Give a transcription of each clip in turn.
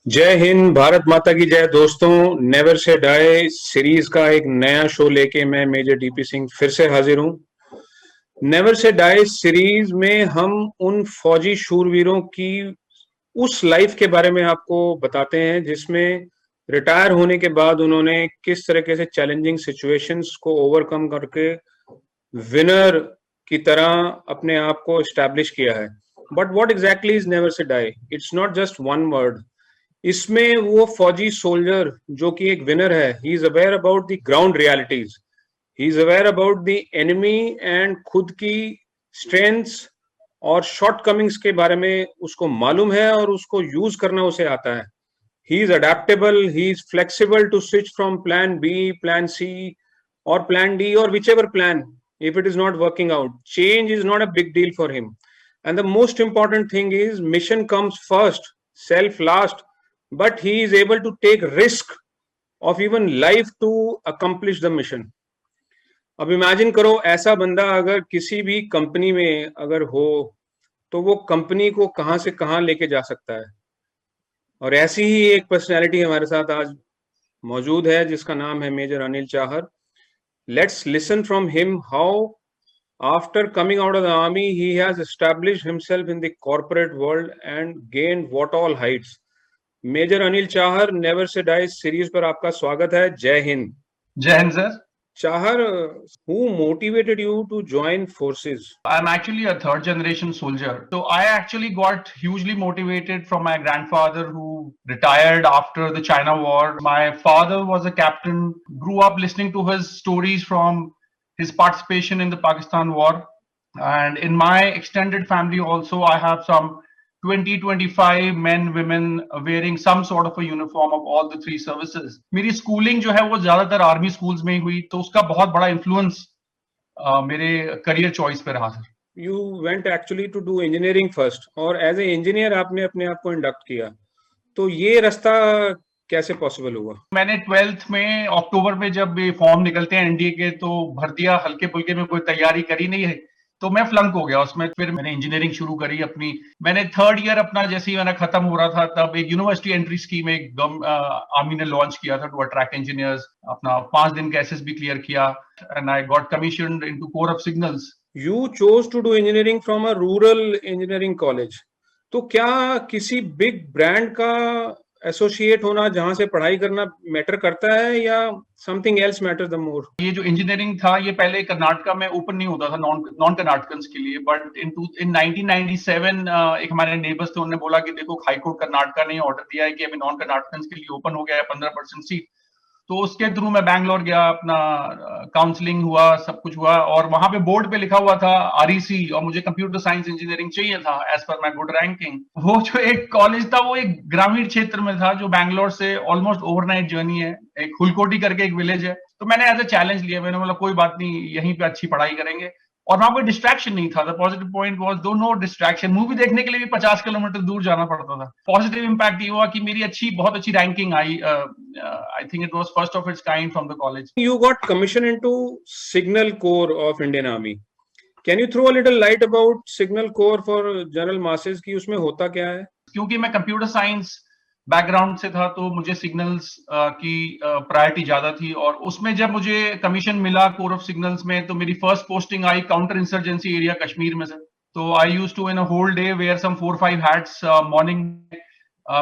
जय हिंद, भारत माता की जय। दोस्तों, नेवर से डाई सीरीज का एक नया शो लेके मैं मेजर डीपी सिंह फिर से हाजिर हूं। नेवर से डाई सीरीज में हम उन फौजी शूरवीरों की उस लाइफ के बारे में आपको बताते हैं जिसमें रिटायर होने के बाद उन्होंने किस तरीके से चैलेंजिंग सिचुएशंस को ओवरकम करके विनर की तरह अपने आप को एस्टैब्लिश किया है। But what exactly is never say die? It's not just one word. इसमें वो फौजी सोल्जर जो कि एक विनर है, he is aware about the ground realities, he is aware about the enemy and खुद की स्ट्रेंथ्स और शॉर्ट कमिंग्स के बारे में उसको मालूम है और उसको यूज करना उसे आता है। He is adaptable, he is flexible to switch from plan B, plan C or plan D or whichever plan if it is not working out. Change is not a big deal for him. And the most important thing is mission comes first, self last, but he is able to take risk of even life to accomplish the mission. अब imagine करो, ऐसा बंदा अगर किसी भी company में अगर हो तो वो कंपनी को कहां से कहां लेके जा सकता है। और ऐसी ही एक पर्सनैलिटी हमारे साथ आज मौजूद है जिसका नाम है major Anil Chahar. Let's listen from him how, after coming out of the army, he has established himself in the corporate world and gained what all heights. Major Anil Chahar, Never Say Die series पर आपका स्वागत है। जय हिंद। जय Hind sir. Chahar, who motivated you to join forces? I'm actually a third generation soldier. So I actually got hugely motivated from my grandfather who retired after the China war. My father was a captain, grew up listening to his stories from his participation in the Pakistan war. And in my extended family also, I have some 20-25 men, women wearing some sort of a uniform of all the three services. मेरी schooling जो है वो ज्यादातर army schools में ही हुई, तो उसका बहुत बड़ा influence मेरे करियर चॉइस पे रहा sir. You went actually to do engineering first और as a engineer आपने अपने आप को इंडक्ट किया, तो ये रास्ता कैसे पॉसिबल हुआ? मैंने 12th में अक्टूबर में जब ये फॉर्म निकलते हैं एनडीए के, तो भर्तियां हल्के फुल्के में कोई तैयारी करी नहीं है, तो मैं फ्लंक हो गया उसमें। फिर मैंने इंजीनियरिंग शुरू करी अपनी। मैंने थर्ड ईयर अपना जैसे ही मेरा खत्म हो रहा था, तब एक यूनिवर्सिटी एंट्री स्कीम एक आर्मी ने लॉन्च किया था टू अट्रैक्ट इंजीनियर्स। अपना 5 दिन का एसएसबी क्लियर किया and I got commissioned into core of signals. You chose to do engineering from a rural engineering college. तो क्या किसी बिग ब्रांड का एसोसिएट होना जहां से पढ़ाई करना मैटर करता है या something else matters the more? ये जो इंजीनियरिंग था ये पहले कर्नाटका में ओपन नहीं होता था नॉन कर्नाटकन्स के लिए, बट इन 1997 एक हमारे नेबर्स थे, उन्होंने बोला कि देखो हाई कोर्ट कर्नाटका ने ऑर्डर दिया है कि अभी नॉन कर्नाटकन्स के लिए ओपन हो गया है 15% सीट। तो उसके थ्रू मैं बैंगलोर गया, अपना काउंसलिंग हुआ, सब कुछ हुआ, और वहां पे बोर्ड पे लिखा हुआ था आरईसी, और मुझे कंप्यूटर साइंस इंजीनियरिंग चाहिए था as per my good ranking. वो जो एक कॉलेज था वो एक ग्रामीण क्षेत्र में था, जो बैंगलोर से ऑलमोस्ट ओवरनाइट जर्नी है। एक हुलकोटी करके एक विलेज है। तो मैंने एज ए चैलेंज लिया, मैंने बोला कोई बात नहीं, यहीं पे अच्छी पढ़ाई करेंगे। और वहां कोई डिस्ट्रैक्शन नहीं था। द पॉजिटिव पॉइंट वाज दो नो डिस्ट्रैक्शन। मूवी देखने के लिए भी 50 किलोमीटर दूर जाना पड़ता था। पॉजिटिव इंपैक्ट ये हुआ कि मेरी बहुत अच्छी ranking I. I think it was first of its kind from the college. You got commissioned into Signal Corps of Indian Army. Can you throw a little light about Signal Corps for general masses की उसमें होता क्या है? क्योंकि मैं computer science background से था, तो मुझे सिग्नल्स की प्रायोरिटी ज्यादा थी। और उसमें जब मुझे कमीशन मिला कोर ऑफ सिग्नल्स में, तो मेरी first posting I counter insurgency area Kashmir में से। तो I used to in a whole day wear some 4-5 hats. Morning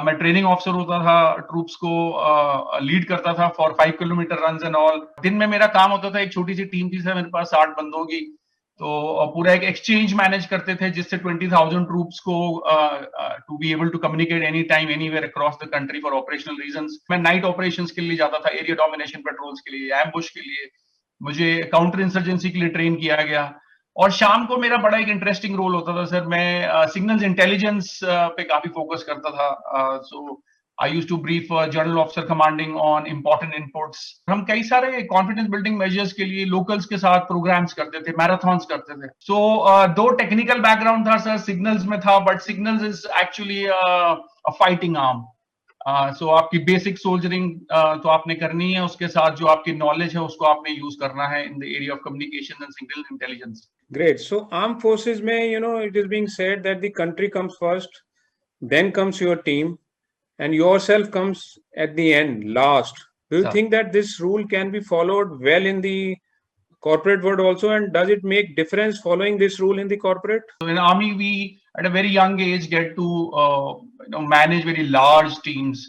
मैं ट्रेनिंग ऑफिसर होता था, ट्रूप्स को लीड करता था for 5 kilometre run and all. दिन में मेरा काम होता था, एक छोटी सी टीम थी सर मेरे पास 60 बंदों की। तो पूरा एक एक्सचेंज मैनेज करते थे जिससे 20,000 ट्रूप्स को to be able to communicate any time anywhere across the country for operational reasons. मैं नाइट ऑपरेशंस के लिए जाता था, एरिया डोमिनेशन पेट्रोल्स के लिए, एम्बुश के लिए। मुझे काउंटर इंसर्जेंसी के लिए ट्रेन किया गया। और शाम को मेरा बड़ा एक इंटरेस्टिंग रोल होता था सर। मैं सिग्नल्स इंटेलिजेंस पे काफी फोकस करता था। So I used to brief general officer commanding on important inputs. हम कई सारे कॉन्फिडेंस बिल्डिंग मेजर्स के लिए लोकल्स के साथ प्रोग्राम्स करते थे, मैराथन्स करते थे। सो दो टेक्निकल बैकग्राउंड था सर, सिग्नल्स में था, but signals is actually a fighting arm. So आपकी बेसिक सोल्जरिंग तो आपने करनी है, उसके साथ जो आपकी नॉलेज है उसको आपने यूज करना है in the area of communication and signal intelligence. Great. So armed forces में it is being said that the country comes first, then comes your team. and yourself comes at the end, last. Do you So, think that this rule can be followed well in the corporate world also, and does it make difference following this rule in the corporate? so in army, we at a very young age get to manage very large teams.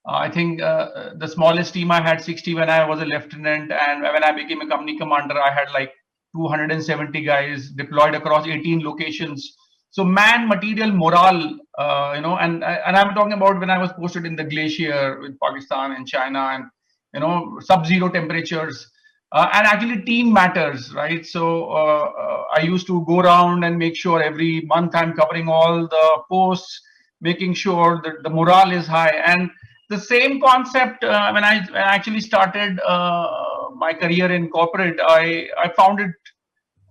I think the smallest team I had 60 when I was a lieutenant, and when I became a company commander, I had like 270 guys deployed across 18 locations. So man, material, morale, and I'm talking about when I was posted in the glacier with Pakistan and China, and sub-zero temperatures. And actually team matters, right? So I used to go around and make sure every month I'm covering all the posts, making sure that the morale is high. And the same concept when I actually started my career in corporate, I found it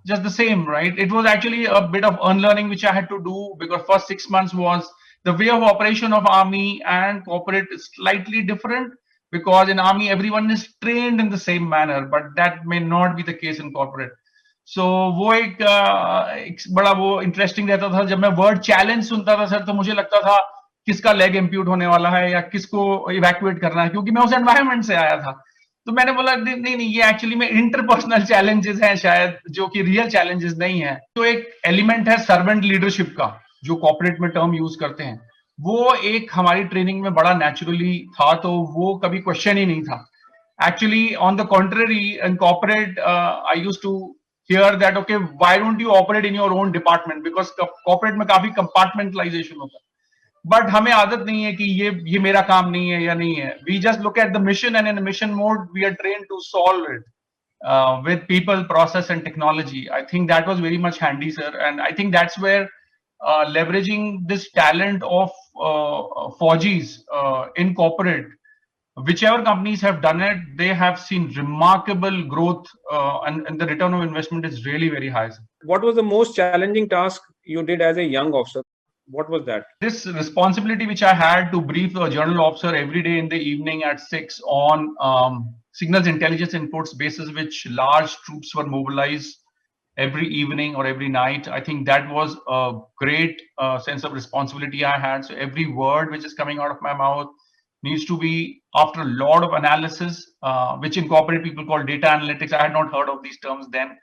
just the same, right? It was actually a bit of unlearning which I had to do, because first 6 months was the way of operation of army and corporate is slightly different, because in army everyone is trained in the same manner, but that may not be the case in corporate. So वो एक बड़ा वो interesting रहता था जब मैं word challenge सुनता था सर, तो मुझे लगता था किसका लेग इम्प्यूट होने वाला है या किसको इवैक्यूएट करना है, क्योंकि मैं उस एनवायरनमेंट से आया था. तो मैंने बोला नहीं नहीं, ये एक्चुअली में इंटरपर्सनल चैलेंजेस हैं शायद, जो कि रियल चैलेंजेस नहीं है. तो एक एलिमेंट है सर्वेंट लीडरशिप का, जो कॉर्पोरेट में टर्म यूज करते हैं, वो एक हमारी ट्रेनिंग में बड़ा नेचुरली था, तो वो कभी क्वेश्चन ही नहीं था. Actually, on the contrary, in corporate, I used to hear that, okay, why don't you operate in your own department? Because corporate में काफी compartmentalization होता है. बट हमें आदत नहीं है कि ये मेरा काम नहीं है या नहीं है. We just look at the mission, and in mission mode we are train to solve it with people, process, and technology. I think that was very much handy, sir, and I think that's where leveraging this talent of Fauji's in corporate, whichever companies have done it, they have seen remarkable growth, and the return of investment is really very high, sir. What was the most challenging task you did as a young officer? What was that? This responsibility which I had to brief the general officer every day in the evening at 6 on signals intelligence inputs basis which large troops were mobilized every evening or every night. I think that was a great sense of responsibility I had. So every word which is coming out of my mouth needs to be after a lot of analysis, which in corporate people call data analytics. I had not heard of these terms then.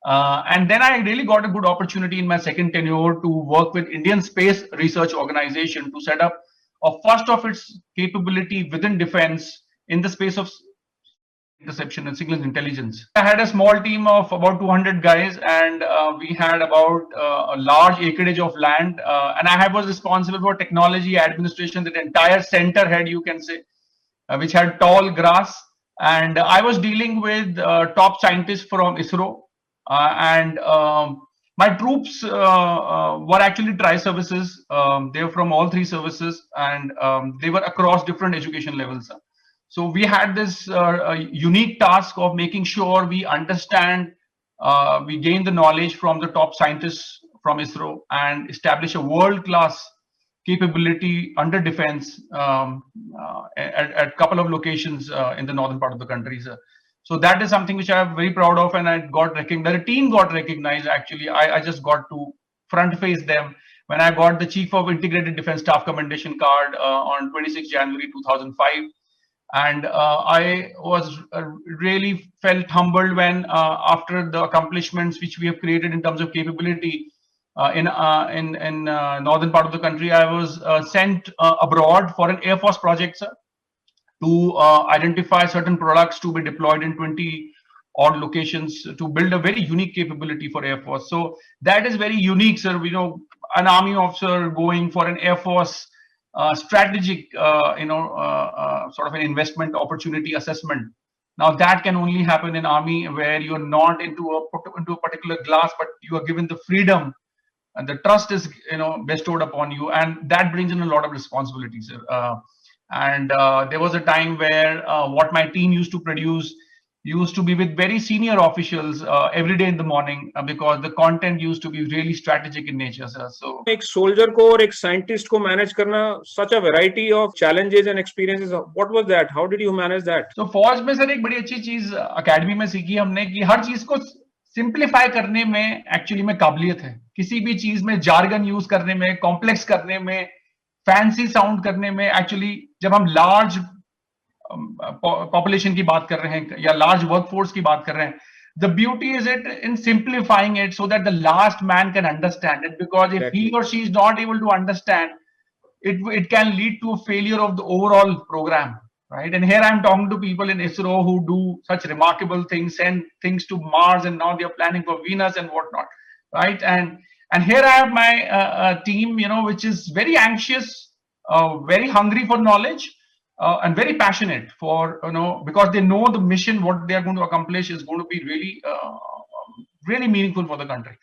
And then I really got a good opportunity in my second tenure to work with Indian Space Research Organization to set up a first of its capability within defense in the space of interception and signals intelligence. I had a small team of about 200 guys, and we had about a large acreage of land, and I was responsible for technology administration, the entire center head, you can say, which had tall grass. And I was dealing with top scientists from ISRO, and my troops were actually tri-services. They were from all three services, and they were across different education levels. So we had this unique task of making sure we understand, we gain the knowledge from the top scientists from ISRO and establish a world-class capability under defense at a couple of locations in the northern part of the country. So that is something which I'm very proud of, and I got recognized. The team got recognized. Actually, I just got to front face them when I got the Chief of Integrated Defense Staff Commendation card on 26 January 2005. And I was really felt humbled when after the accomplishments which we have created in terms of capability in northern part of the country, I was sent abroad for an Air Force project, sir, to identify certain products to be deployed in 20 odd locations to build a very unique capability for Air Force. So that is very unique, sir. An army officer going for an Air Force strategic, sort of an investment opportunity assessment. Now that can only happen in army, where you're not into a particular glass, but you are given the freedom and the trust is bestowed upon you, and that brings in a lot of responsibilities, sir. And there was a time where what my team used to produce used to be with very senior officials every day in the morning, because the content used to be really strategic in nature, sir. So एक soldier को और एक scientist को manage करना, such a variety of challenges and experiences. What was that? How did you manage that? So फौज में sir एक बड़ी अच्छी चीज अकेडमी में सीखी हमने कि हर चीज को सिंप्लीफाई करने में एक्चुअली में काबिलियत है. किसी भी चीज में जार्गन यूज करने में, कॉम्प्लेक्स करने में फैंसी साउंड करने में, एक्चुअली जब हम लार्ज पॉपुलेशन की बात कर रहे हैं या लार्ज वर्कफोर्स की बात कर रहे हैं, the beauty is it in simplifying it so that the last man can understand it, because if he or she is not able to understand it can lead to a failure of the overall program, right? And here I'm talking to people in ISRO who do such remarkable things, send things to Mars, and now they're planning for Venus and whatnot, right? And here I have my team, which is very anxious, very hungry for knowledge, and very passionate for, because they know the mission, what they are going to accomplish is going to be really really meaningful for the country.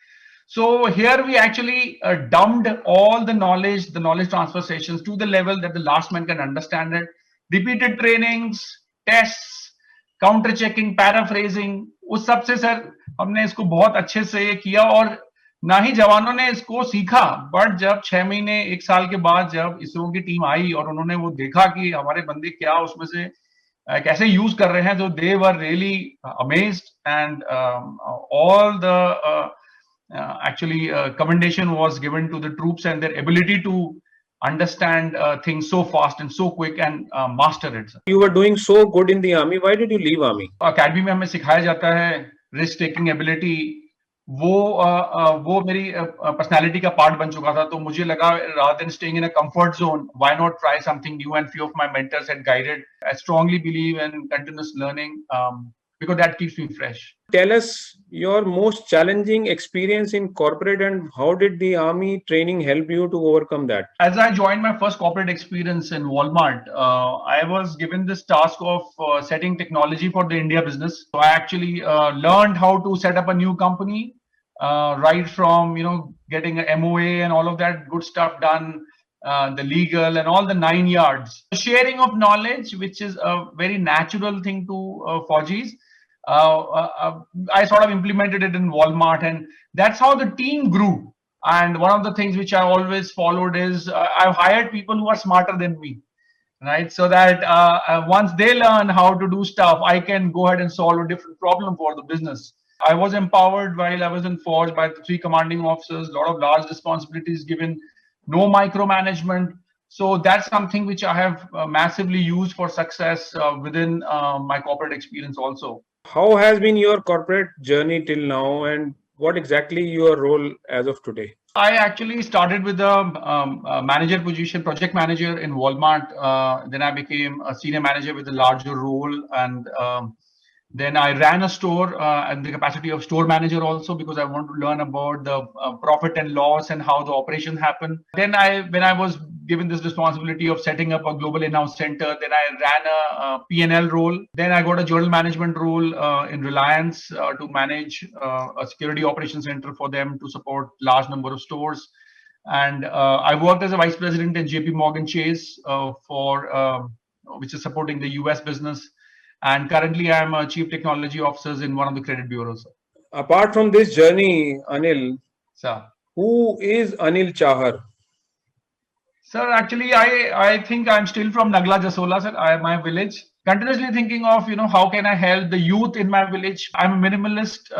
So here we actually dumped all the knowledge transfer sessions to the level that the last man can understand it. Repeated trainings, tests, counter checking, paraphrasing, उस सब से sir हमने इसको बहुत अच्छे से किया, और ना ही जवानों ने इसको सीखा, बट जब 6 महीने 1 साल के बाद जब इसरो की टीम आई और उन्होंने वो देखा कि हमारे बंदे क्या उसमें से कैसे यूज कर रहे हैं, तो they were really amazed, and all the actually commendation was given to the troops and their ability to understand things so fast and so quick and master it. You were doing so good in the army. Why did you leave army? Academy में हमें सिखाया जाता है risk taking ability. वो मेरी personality का part बन चुका था, तो मुझे लगा rather than staying in a comfort zone, why not try something new, and few of my mentors had guided. I strongly believe in continuous learning, because that keeps me fresh. Tell us your most challenging experience in corporate, and how did the army training help you to overcome that? As I joined my first corporate experience in Walmart, I was given this task of setting technology for the India business. So I actually learned how to set up a new company, right from getting an MOA and all of that good stuff done, the legal and all the 9 yards. Sharing of knowledge, which is a very natural thing to Fauji's. I sort of implemented it in Walmart, and that's how the team grew. And one of the things which I always followed is I've hired people who are smarter than me, right? So that once they learn how to do stuff, I can go ahead and solve a different problem for the business. I was empowered while I was in Forge by the 3 commanding officers, a lot of large responsibilities given, no micromanagement. So that's something which I have massively used for success within my corporate experience also. How has been your corporate journey till now, and what exactly your role as of today? I actually started with a manager position, project manager in Walmart. Then I became a senior manager with a larger role, and then I ran a store in the capacity of store manager also, because I want to learn about the profit and loss and how the operation happened. Then when I was given this responsibility of setting up a global in-house center, then I ran a P&L role. Then I got a journal management role in Reliance to manage a security operations center for them to support large number of stores. And I worked as a vice president in JP Morgan Chase which is supporting the US business. And currently I am a chief technology officer in one of the credit bureaus. Apart from this journey, Anil, sir, who is Anil Chahar? Sir, actually, I think I'm still from Nagla Jasola, sir. My village. Continuously thinking of, how can I help the youth in my village? I'm a minimalist.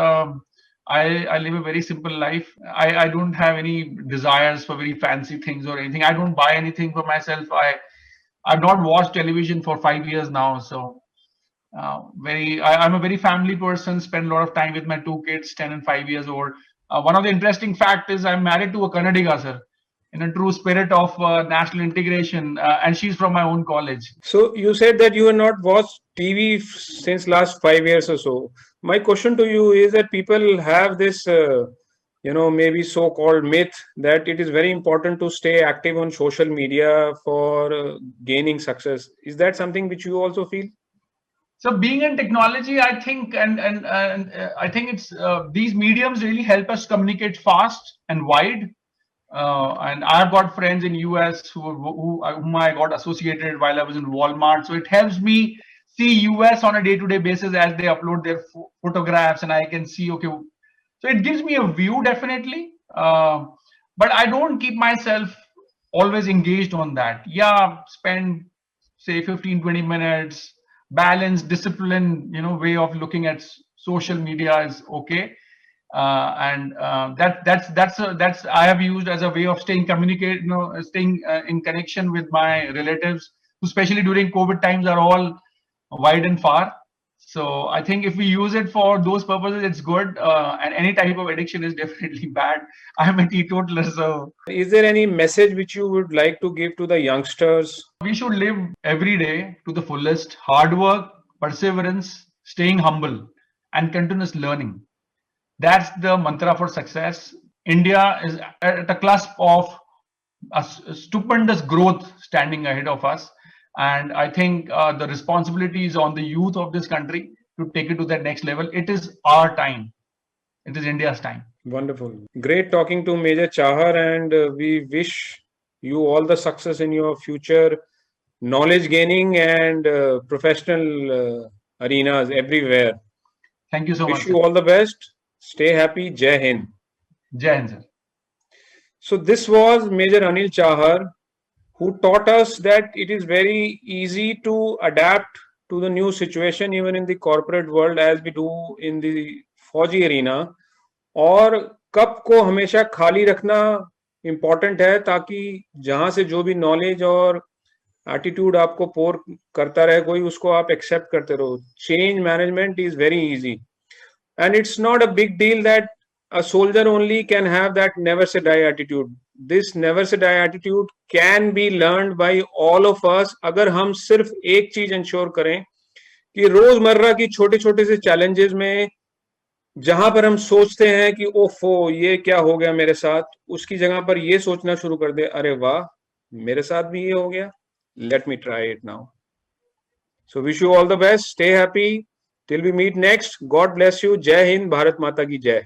I live a very simple life. I don't have any desires for very fancy things or anything. I don't buy anything for myself. I've not watched television for 5 years now. So I'm a very family person, spend a lot of time with my 2 kids, 10 and 5 years old. One of the interesting fact is I'm married to a Kannadiga, sir, in a true spirit of national integration, and she's from my own college. So you said that you have not watched TV since last 5 years or so. My question to you is that people have this, maybe so-called myth that it is very important to stay active on social media for gaining success. Is that something which you also feel? So being in technology, I think, and I think it's these mediums really help us communicate fast and wide. And I've got friends in US whom I got associated while I was in Walmart. So it helps me see US on a day-to-day basis as they upload their photographs, and I can see, okay. So it gives me a view, definitely. But I don't keep myself always engaged on that. Yeah, spend say 15, 20 minutes. Balance, discipline, way of looking at social media is okay. That's I have used as a way of staying in connection with my relatives, who especially during COVID times are all wide and far. So I think if we use it for those purposes, it's good. And any type of addiction is definitely bad. I'm a teetotaler, so. Is there any message which you would like to give to the youngsters? We should live every day to the fullest. Hard work, perseverance, staying humble, and continuous learning. That's the mantra for success. India is at the cusp of a stupendous growth standing ahead of us. And I think the responsibility is on the youth of this country to take it to that next level. It is our time. It is India's time. Wonderful. Great talking to Major Chahar, and we wish you all the success in your future knowledge gaining and professional arenas everywhere. Thank you so much. Wish you all the best. Stay happy. Jai Hind. Jai Hind, sir. So this was Major Anil Chahar, who taught us that it is very easy to adapt to the new situation, even in the corporate world, as we do in the फौजी arena. और cup को हमेशा खाली रखना important है, ताकि जहां से जो भी नॉलेज और एटीट्यूड आपको पोर करता रहे कोई, उसको आप एक्सेप्ट करते रहो. Change management is very easy, and it's not a big deal that a soldier only can have that never say die attitude. This never say die attitude can be learned by all of us, अगर हम सिर्फ एक चीज ensure करें कि रोजमर्रा की छोटे छोटे से चैलेंजेस में जहां पर हम सोचते हैं कि ओफो ये क्या हो गया मेरे साथ, उसकी जगह पर ये सोचना शुरू कर दे, अरे वाह मेरे साथ भी ये हो गया, let me try it now. So wish you all the best, stay happy till we meet next. God bless you. जय हिंद. भारत माता की जय.